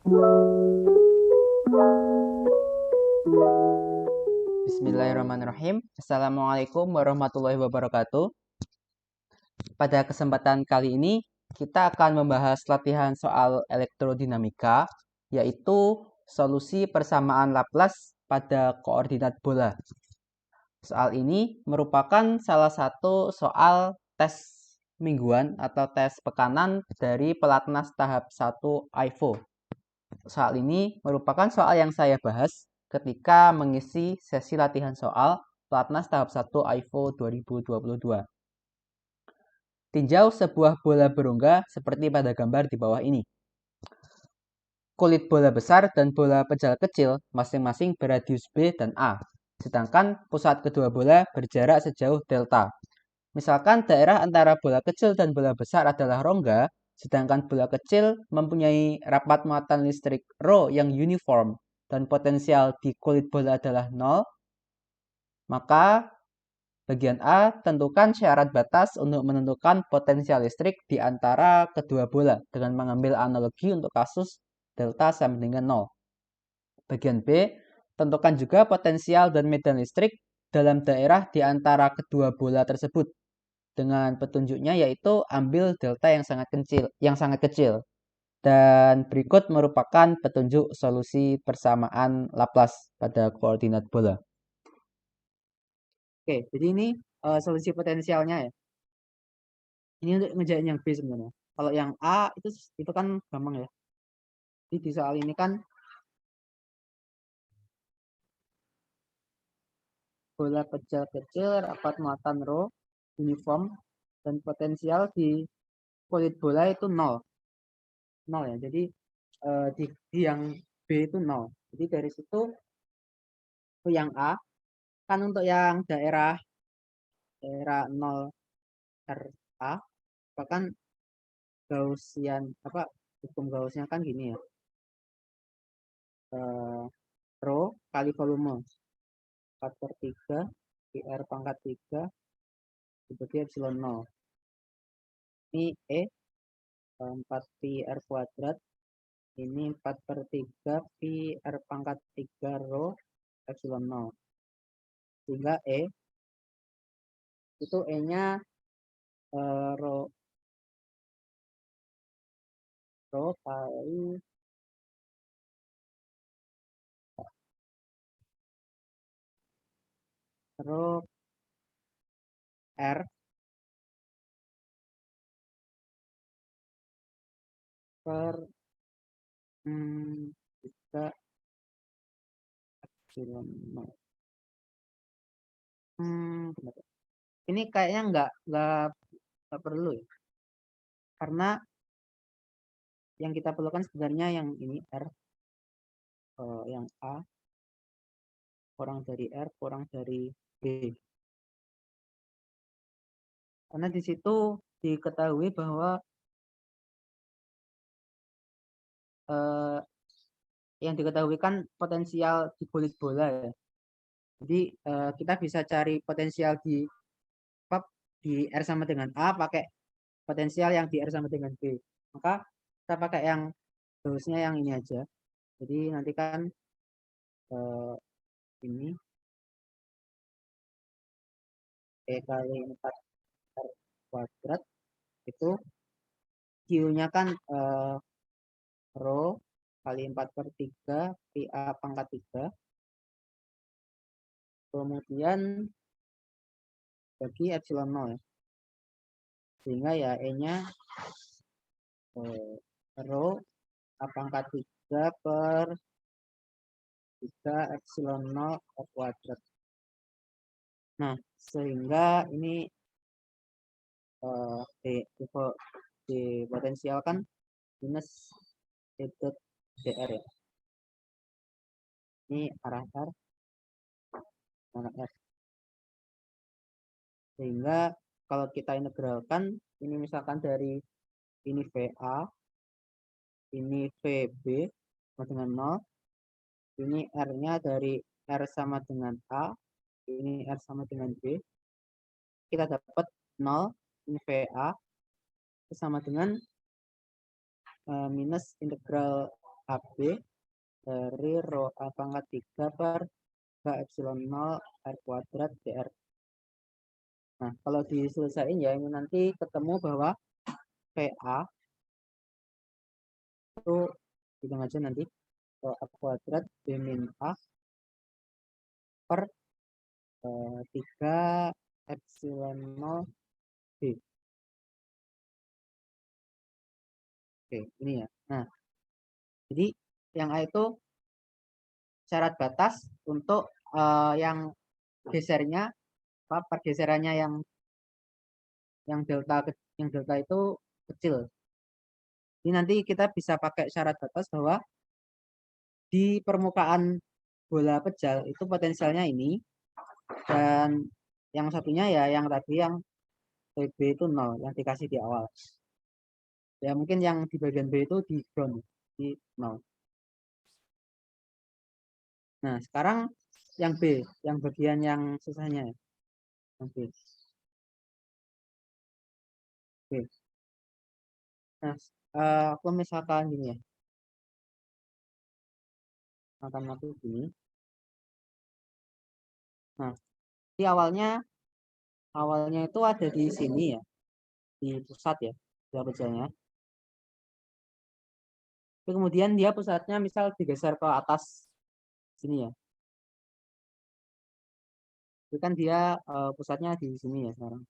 Bismillahirrahmanirrahim. Assalamualaikum warahmatullahi wabarakatuh. Pada kesempatan kali ini, kita akan membahas latihan soal elektrodinamika, yaitu solusi persamaan Laplace pada koordinat bola. Soal ini merupakan salah satu soal tes mingguan atau tes pekanan dari pelatnas tahap 1 AIFO. Soal ini merupakan soal yang saya bahas ketika mengisi sesi latihan soal pelatnas tahap 1 AIFO 2022. Tinjau sebuah bola berongga seperti pada gambar di bawah ini. Kulit bola besar dan bola pejal kecil masing-masing beradius B dan A, sedangkan pusat kedua bola berjarak sejauh delta. Misalkan daerah antara bola kecil dan bola besar adalah rongga, sedangkan bola kecil mempunyai rapat muatan listrik ρ yang uniform dan potensial di kulit bola adalah 0, maka bagian A tentukan syarat batas untuk menentukan potensial listrik di antara kedua bola dengan mengambil analogi untuk kasus delta sama dengan 0. Bagian B, tentukan juga potensial dan medan listrik dalam daerah di antara kedua bola tersebut dengan petunjuknya yaitu ambil delta yang sangat kecil. Dan berikut merupakan petunjuk solusi persamaan Laplace pada koordinat bola. Oke, jadi ini solusi potensialnya ya. Ini untuk ngerjain yang B sebenarnya. Kalau yang A itu kan gampang ya. Jadi di soal ini kan bola pejal kecil rapat muatan ρ uniform dan potensial di kulit bola itu 0 ya. Jadi di yang B itu 0. Jadi dari situ yang A kan untuk yang daerah 0 RA bahkan Gaussian hukum Gaussian kan gini ya. ρ kali volume 4/3 PR pangkat 3 dibagi epsilon 0. Ini E 4 pi R kuadrat, ini 4/3 pi R pangkat 3 ρ epsilon 0. Sehingga E itu E-nya ρ kali ρ R per 3 epsilon 0. Ini kayaknya nggak perlu ya. Karena yang kita perlukan sebenarnya yang ini R, yang A kurang dari R kurang dari B. Karena di situ diketahui bahwa yang diketahui kan potensial di kulit bola ya. Jadi kita bisa cari potensial di R sama dengan A pakai potensial yang di R sama dengan B. Maka kita pakai yang Gauss-nya yang ini aja. Jadi nanti kan ini E kali 4 R kuadrat itu Q-nya kan ρ kali 4/3 pi A pangkat 3. Kemudian bagi epsilon 0 ya. Sehingga ya E-nya ρ A pangkat 3 per 3 epsilon 0 R kuadrat. Nah, sehingga ini di potensial kan minus E dot dr ya. Ini arah R mana R. Sehingga kalau kita integralkan ini misalkan dari ini VA, ini VB sama dengan 0, ini R-nya dari R sama dengan A, ini R sama dengan B, kita dapat 0, ini VA, itu sama dengan minus integral AB dari rho A pangkat 3 per K epsilon 0 R kuadrat DR. Nah, kalau diselesaikan ya ini nanti ketemu bahwa PA itu hitung aja nanti A kuadrat B min A per 3 epsilon 0 B. Oke, ini ya. Nah, jadi yang A itu syarat batas untuk yang gesernya, pergeserannya yang delta itu kecil. Ini nanti kita bisa pakai syarat batas bahwa di permukaan bola pejal itu potensialnya ini, dan yang satunya ya yang tadi yang PB itu 0 yang dikasih di awal. Ya mungkin yang di bagian B itu di ground, di 0. Nah, sekarang yang B, yang bagian yang susahnya ya. Yang B. B. Nah, aku misalkan gini ya. Akan aku gini. Nah, di awalnya itu ada di sini ya, di pusat ya, bola pejalnya. Tapi kemudian dia pusatnya misal digeser ke atas sini ya. Itu kan dia pusatnya di sini ya sekarang.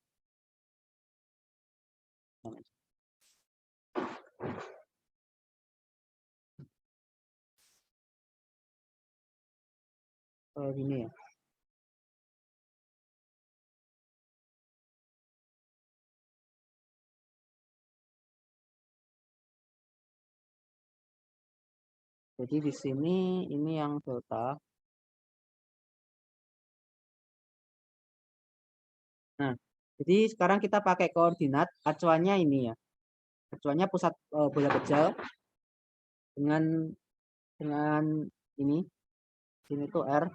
Gini ya. Jadi di sini ini yang delta. Nah, jadi sekarang kita pakai koordinat acuannya ini ya. Acuannya pusat bola pejal dengan ini. Sini tuh R,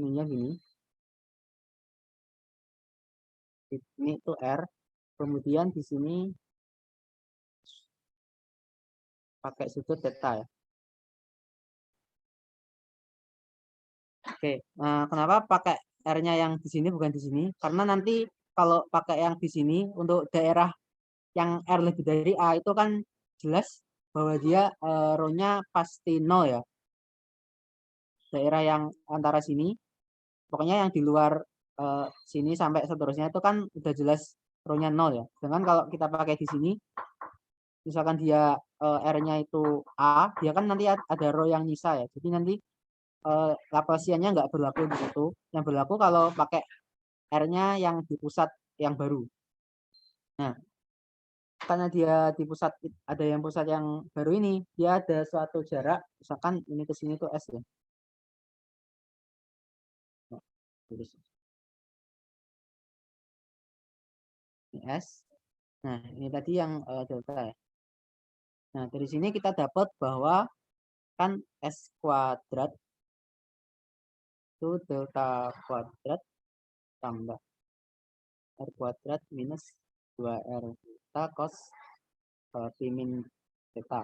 ininya gini. Ini tuh R. Kemudian di sini pakai sudut theta ya. Oke, kenapa pakai R-nya yang di sini bukan di sini? Karena nanti kalau pakai yang di sini untuk daerah yang R lebih dari A itu kan jelas bahwa dia rho-nya pasti 0 ya. Daerah yang antara sini, pokoknya yang di luar sini sampai seterusnya itu kan udah jelas rho-nya 0 ya. Dengan kalau kita pakai di sini, misalkan dia R-nya itu A, dia kan nanti ada rho yang nyisa ya. Jadi nanti Laplaciannya nggak berlaku di situ. Yang berlaku kalau pakai R-nya yang di pusat yang baru. Nah, karena dia di pusat ada yang pusat yang baru ini, dia ada suatu jarak, misalkan ini ke sini tuh S ya. Nah, ini S. Nah, ini tadi yang delta ya. Nah, dari sini kita dapat bahwa kan S kuadrat itu delta kuadrat tambah R kuadrat minus 2R theta cos P min theta.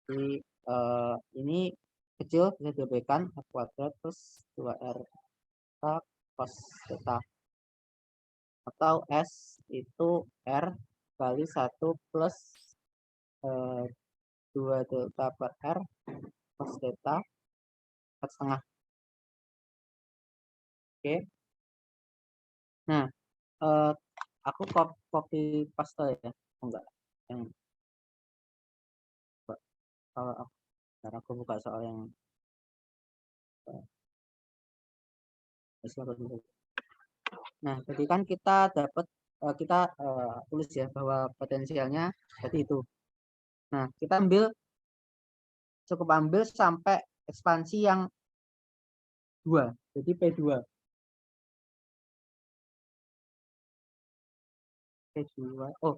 Jadi ini kecil bisa diabaikan R kuadrat plus 2R theta cos theta. Atau S itu R kali 1 plus 2 delta per R cos theta 4,5. Oke. Nah, aku copy paste ya. Enggak. Yang kalau aku buka soal yang nah, jadi kan kita dapat kita tulis ya bahwa potensialnya seperti itu. Nah, kita cukup ambil sampai ekspansi yang 2. Jadi P2. P2. Oh,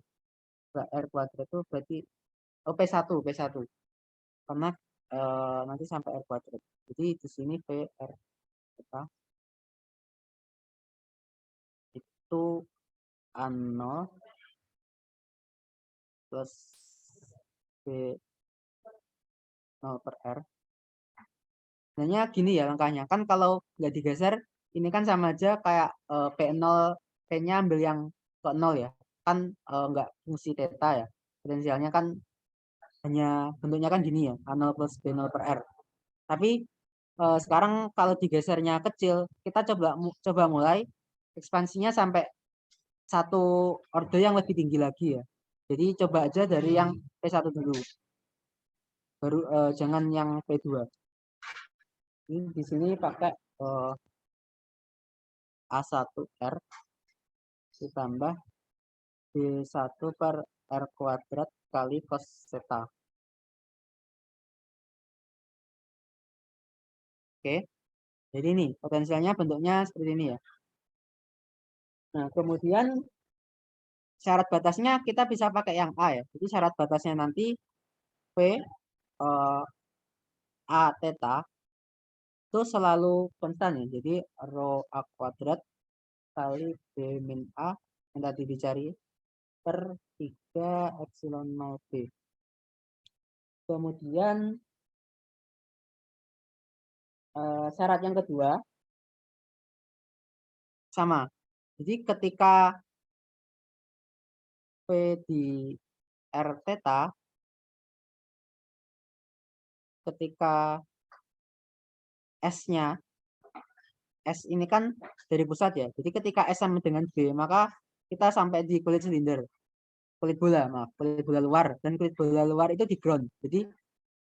R kuadrat itu berarti P1, P1. Karena nanti sampai R kuadrat. Jadi di sini PR kita itu A0 plus B 0 per R. Sebenarnya gini ya langkahnya. Kan kalau nggak digeser, ini kan sama aja kayak P0, P-nya ambil yang ke 0 ya. Kan nggak fungsi theta ya. Potensialnya kan hanya bentuknya kan gini ya. A0 plus B0 per R. Tapi sekarang kalau digesernya kecil, kita coba mulai ekspansinya sampai satu orde yang lebih tinggi lagi ya. Jadi coba aja dari yang P1 dulu. Baru jangan yang P2. Ini di sini pakai A1R ditambah B1 per R kuadrat kali cos theta. Oke, jadi ini potensialnya bentuknya seperti ini ya. Nah, kemudian syarat batasnya kita bisa pakai yang A ya. Jadi syarat batasnya nanti P A theta itu selalu konstan ya. Jadi rho A kuadrat kali B min A yang tadi dicari per 3 epsilon 0 B. Kemudian syarat yang kedua sama. Jadi ketika P di R theta, ketika S-nya, S ini kan dari pusat ya. Jadi ketika S sama dengan B, maka kita sampai di kulit silinder. Kulit bola, maaf, kulit bola luar. Dan kulit bola luar itu di ground. Jadi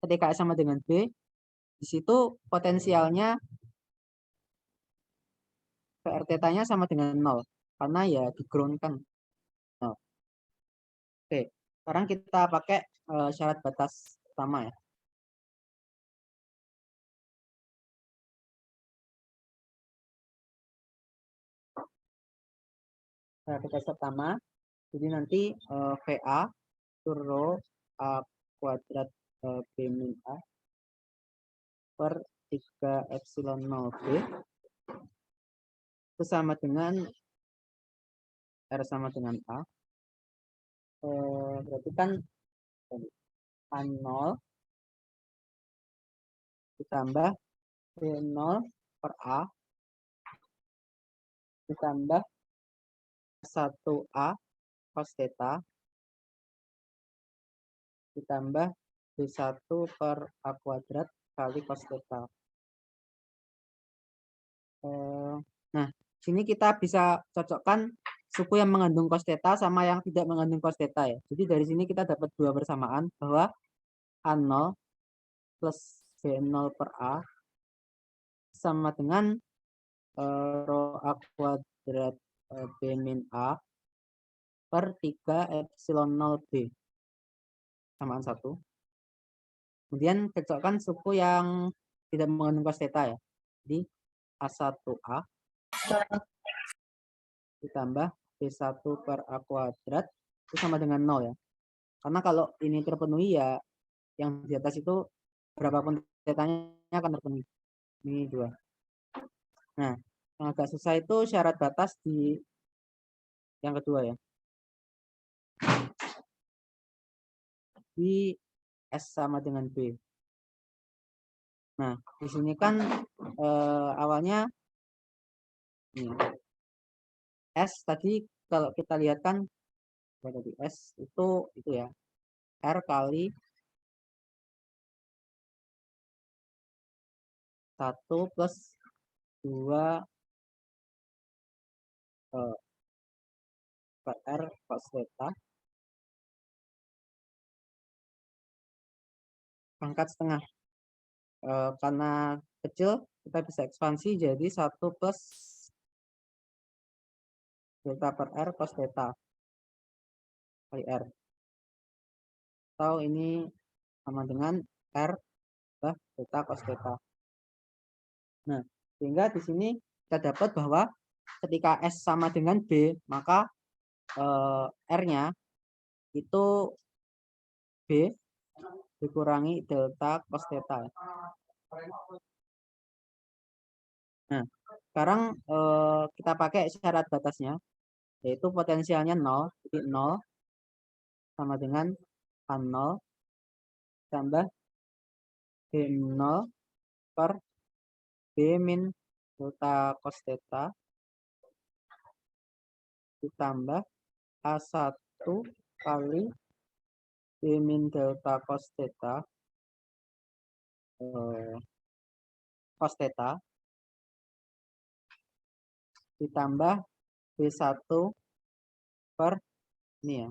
ketika S sama dengan B, di situ potensialnya PR theta-nya sama dengan 0. Karena ya di ground kan 0. Oke, sekarang kita pakai syarat batas pertama ya. Syarat batas pertama, jadi nanti VA itu rho A kuadrat B min A per 3 epsilon 0 B itu sama dengan R sama dengan A. Berarti kan A0 ditambah B0 per A ditambah 1A cos theta ditambah B1 per A kuadrat kali cos theta. Nah, sini kita bisa cocokkan suku yang mengandung cos theta sama yang tidak mengandung cos theta ya. Jadi dari sini kita dapat dua persamaan bahwa A0 plus B0 per A sama dengan rho A kuadrat B min A per 3 epsilon 0 B samaan 1. Kemudian cocokkan suku yang tidak mengandung cos theta ya. Jadi A1A ditambah B1 per A kuadrat itu sama dengan 0 ya. Karena kalau ini terpenuhi ya yang di atas itu berapapun tetanya akan terpenuhi. Ini 2. Nah, yang agak susah itu syarat batas di yang kedua ya. Di S sama dengan B. Nah, di sini kan awalnya ini, S tadi kalau kita lihat kan tadi S itu ya R kali 1 plus 2 per R cos theta pangkat setengah. Karena kecil kita bisa ekspansi jadi 1 plus delta per R cos theta kali R. Atau ini sama dengan R bah delta cos theta. Nah, sehingga di sini kita dapat bahwa ketika S sama dengan B, maka R-nya itu B dikurangi delta cos theta. Nah, sekarang kita pakai syarat batasnya, yaitu potensialnya 0, jadi 0 sama dengan A0 tambah B0 per B min delta cos theta ditambah A1 kali B min delta cos theta ditambah B1 per ini ya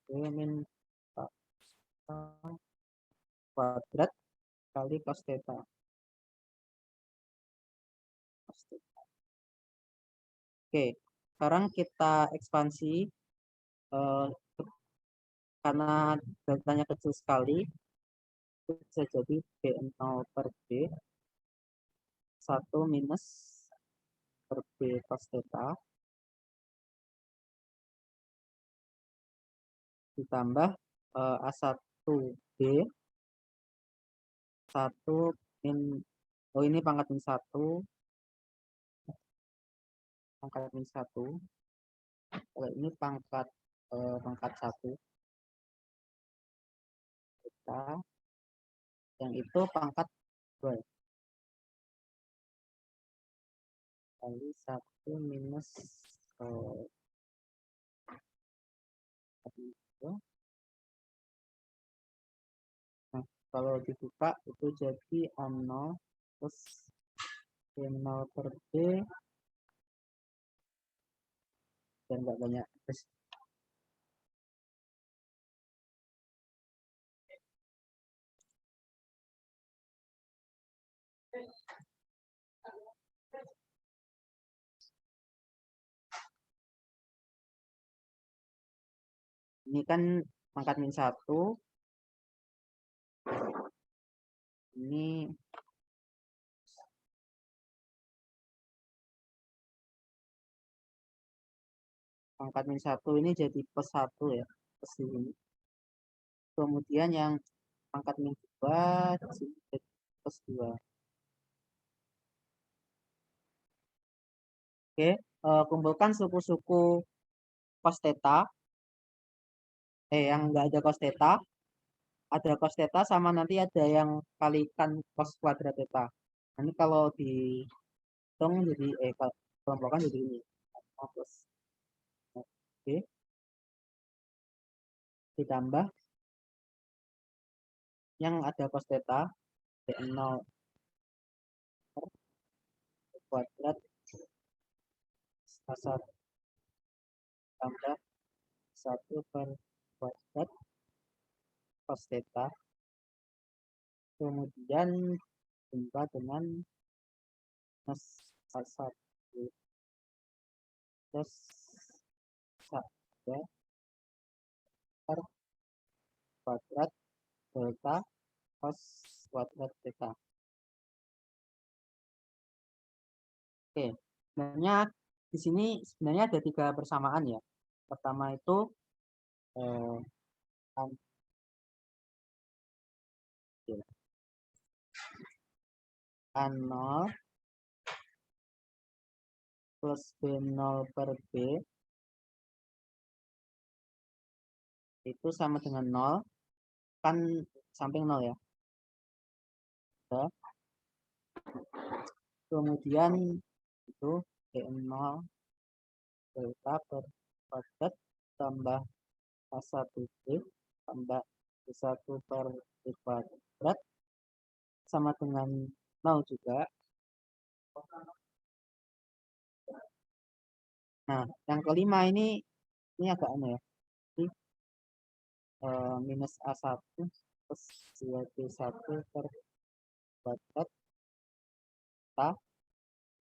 B min kuadrat kali cos theta. Oke, sekarang kita ekspansi karena deltanya kecil sekali, itu bisa jadi B0 per B 1 minus per B cos theta ditambah A1B 1 min, oh ini pangkat min 1, kalau ini pangkat 1 kita, yang itu pangkat 2 kali 1 minus nah, kalau dibuka itu jadi A0 plus B0 per B dan nggak banyak terus. Ini kan pangkat min 1, ini pangkat min 1 ini jadi plus 1 ya, plus ini. Kemudian yang pangkat min 2 jadi plus 2. Oke, kumpulkan suku-suku cos theta. Yang enggak ada cos theta. Ada cos theta sama nanti ada yang kalikan cos kuadrat theta. Nanti kalau dihitung jadi kelompokkan jadi ini. Plus. Oke. Ditambah yang ada cos theta B0 kuadrat A1 tambah 1 per kuadrat cos theta kemudian jumpa dengan minus A1 plus 1 per kuadrat delta cos kuadrat theta. Oke, sebenarnya di sini sebenarnya ada 3 persamaan ya. Pertama itu A0 plus B0 per B itu sama dengan 0, kan samping 0 ya. Kemudian itu B0 delta per kuadrat tambah A1B tambah B1 per B kuadrat sama dengan 0 juga. Nah, yang kelima ini agak aneh ya. Jadi, minus A1 plus 2B1 per kuadrat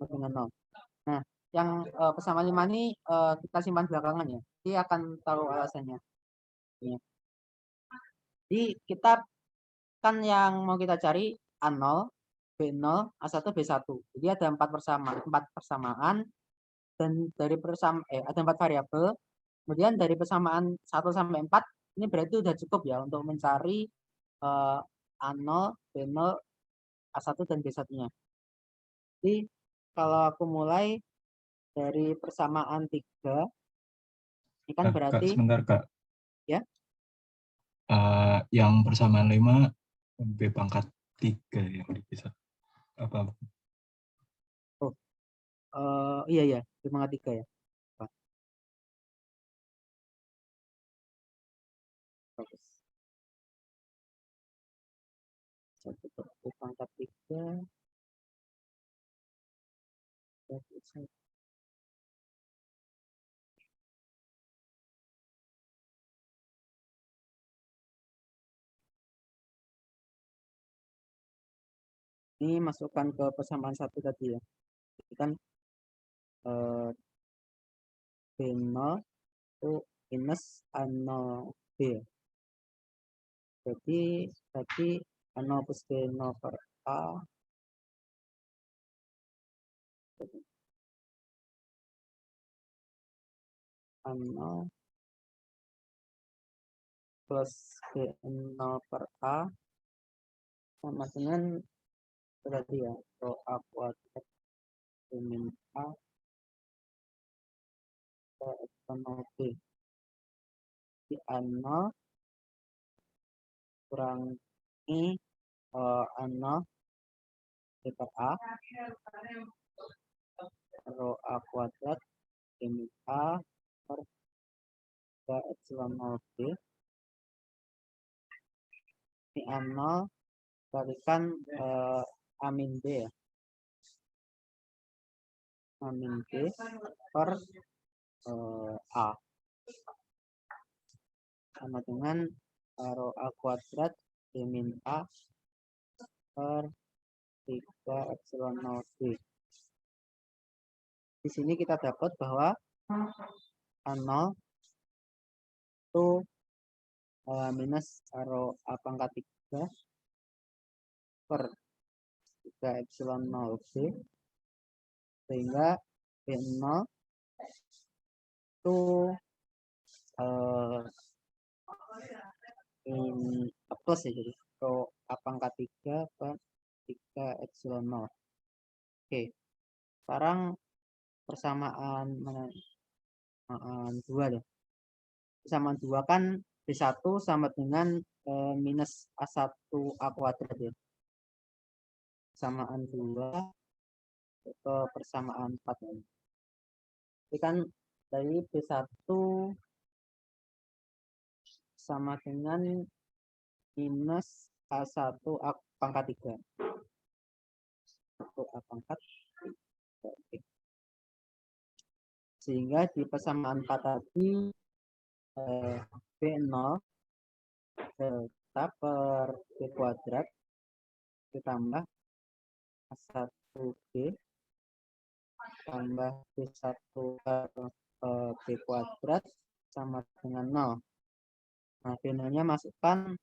dengan 0. Nah, yang persamaan 5 ini kita simpan belakangan ya. Dia akan tahu alasannya. Ya. Jadi kita kan yang mau kita cari A0, B0, A1, B1. Jadi ada 4 persamaan dan dari ada 4 variabel. Kemudian dari persamaan 1 sampai 4 ini berarti sudah cukup ya untuk mencari A0, B0, A1 dan B1-nya. Jadi kalau aku mulai dari persamaan 3 ini kan berarti Kak, sebentar Kak. Ya. Yang persamaan 5 B pangkat 3 yang dipisah. Apa? Oh, iya ya, 5/3 ya. Bagus. 1/5 ini masukkan ke persamaan satu tadi ya. Jadi kan B0 itu minus A0 B. Jadi tadi A0 plus B0 per A A0 plus B0 per A sama dengan berarti ya rho A kuadrat min A ke epsilon B. Di A0 kurangi A0 B per A rho A kuadrat min A per ke epsilon B. Ini A0 balikan A min B ya. A min B per A sama dengan rho A kuadrat B min A per 3 epsilon 0 B. Di sini kita dapat bahwa A0 itu minus rho A pangkat 3 per 3 epsilon 0 B, sehingga B0 itu plus ya, jadi rho A pangkat 3 per 3 epsilon 0. Oke, sekarang persamaan mana? Persamaan 2 deh. Persamaan 2 kan B1 sama dengan minus A1 A kuadrat ya. Persamaan 2 ke persamaan 4 ya. Jadi kan dari B1 sama dengan minus A1 A pangkat 3. 1 A pangkat 3. Sehingga di persamaan 4 tadi B0 delta per B kuadrat ditambah A1B tambah B1 per B kuadrat sama dengan 0. Nah, B0-nya masukkan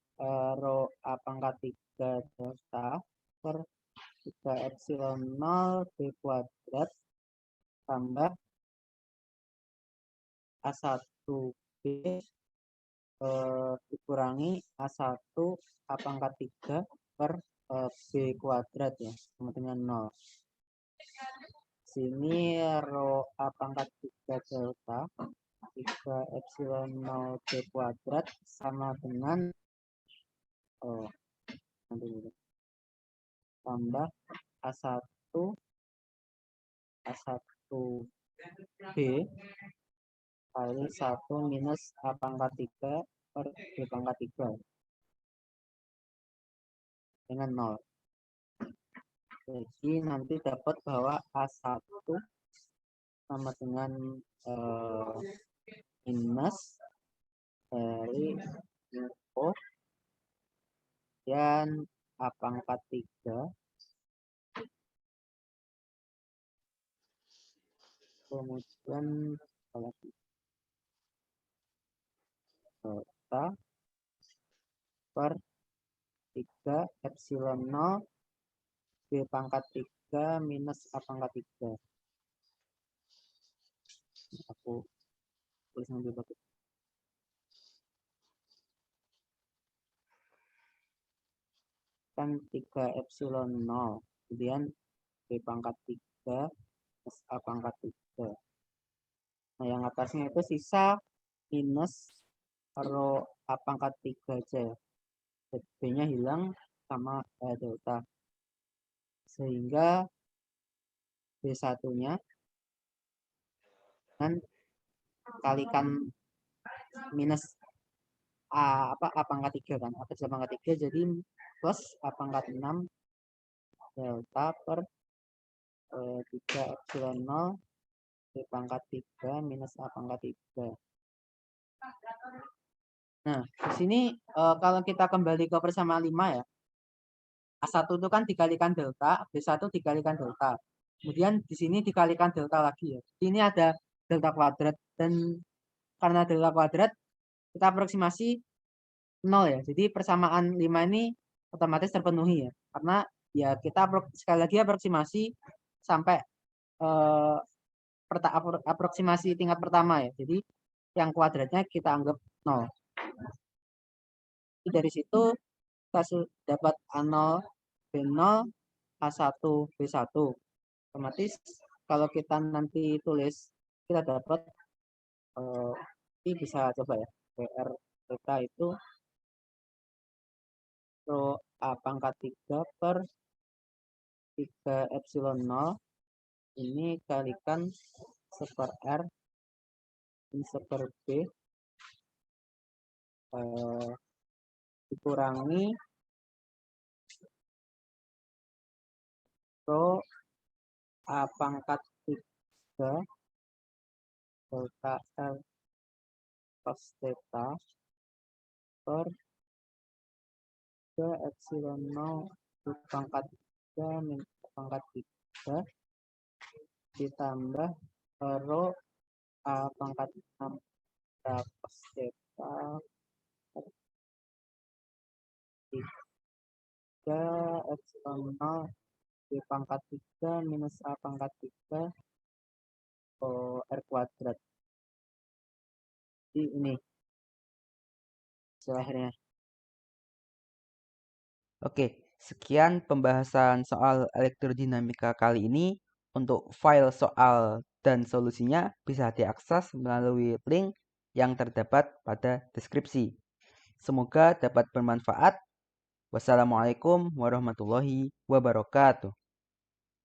rho A pangkat 3 delta per 3 epsilon 0 B kuadrat tambah A1B dikurangi A1 A pangkat 3 per B kuadrat ya, sama dengan 0. Sini rho A pangkat 3 delta 3 epsilon 0 B kuadrat sama dengan tambah A1 A1B kali 1 minus A pangkat 3 per B pangkat 3 dengan 0. Jadi nanti dapat bahwa A1 sama dengan minus dari info dan A pangkat 3 kemudian delta per 3 epsilon 0 B pangkat 3 minus A pangkat 3. Aku tulis nanti bagus. Kan 3 epsilon 0 kemudian B pangkat 3 plus A pangkat 3. Nah, yang atasnya itu sisa minus rho A pangkat 3 aja. B nya hilang, sama delta. Sehingga B1-nya dengan kalikan minus A pangkat 3 kan, A kecil pangkat 3 jadi plus A pangkat 6 delta per 3 epsilon 0 B pangkat 3 minus A pangkat 3. Nah, di sini kalau kita kembali ke persamaan 5 ya, A1 itu kan dikalikan delta, B1 dikalikan delta. Kemudian di sini dikalikan delta lagi ya. Ini ada delta kuadrat dan karena delta kuadrat kita aproksimasi 0 ya. Jadi persamaan 5 ini otomatis terpenuhi ya. Karena ya kita sekali lagi aproksimasi sampai eh, aproksimasi tingkat pertama ya. Jadi yang kuadratnya kita anggap 0. Jadi dari situ kita dapat A0 B0 A1 B1. Otomatis kalau kita nanti tulis kita dapat ini bisa coba ya. PR kita itu rho A pangkat 3 per 3 epsilon 0 ini kalikan seper R ini seper B dikurangi rho A pangkat 3 delta R cos theta per 3 epsilon 0 pangkat 3 min pangkat 3 ditambah rho A pangkat 6 cos theta per 3 epsilon 0 B pangkat 3 minus A pangkat 3 R kuadrat. Jadi ini akhirnya. Oke, sekian pembahasan soal elektrodinamika kali ini. Untuk file soal dan solusinya bisa diakses melalui link yang terdapat pada deskripsi. Semoga dapat bermanfaat. Wassalamualaikum warahmatullahi wabarakatuh.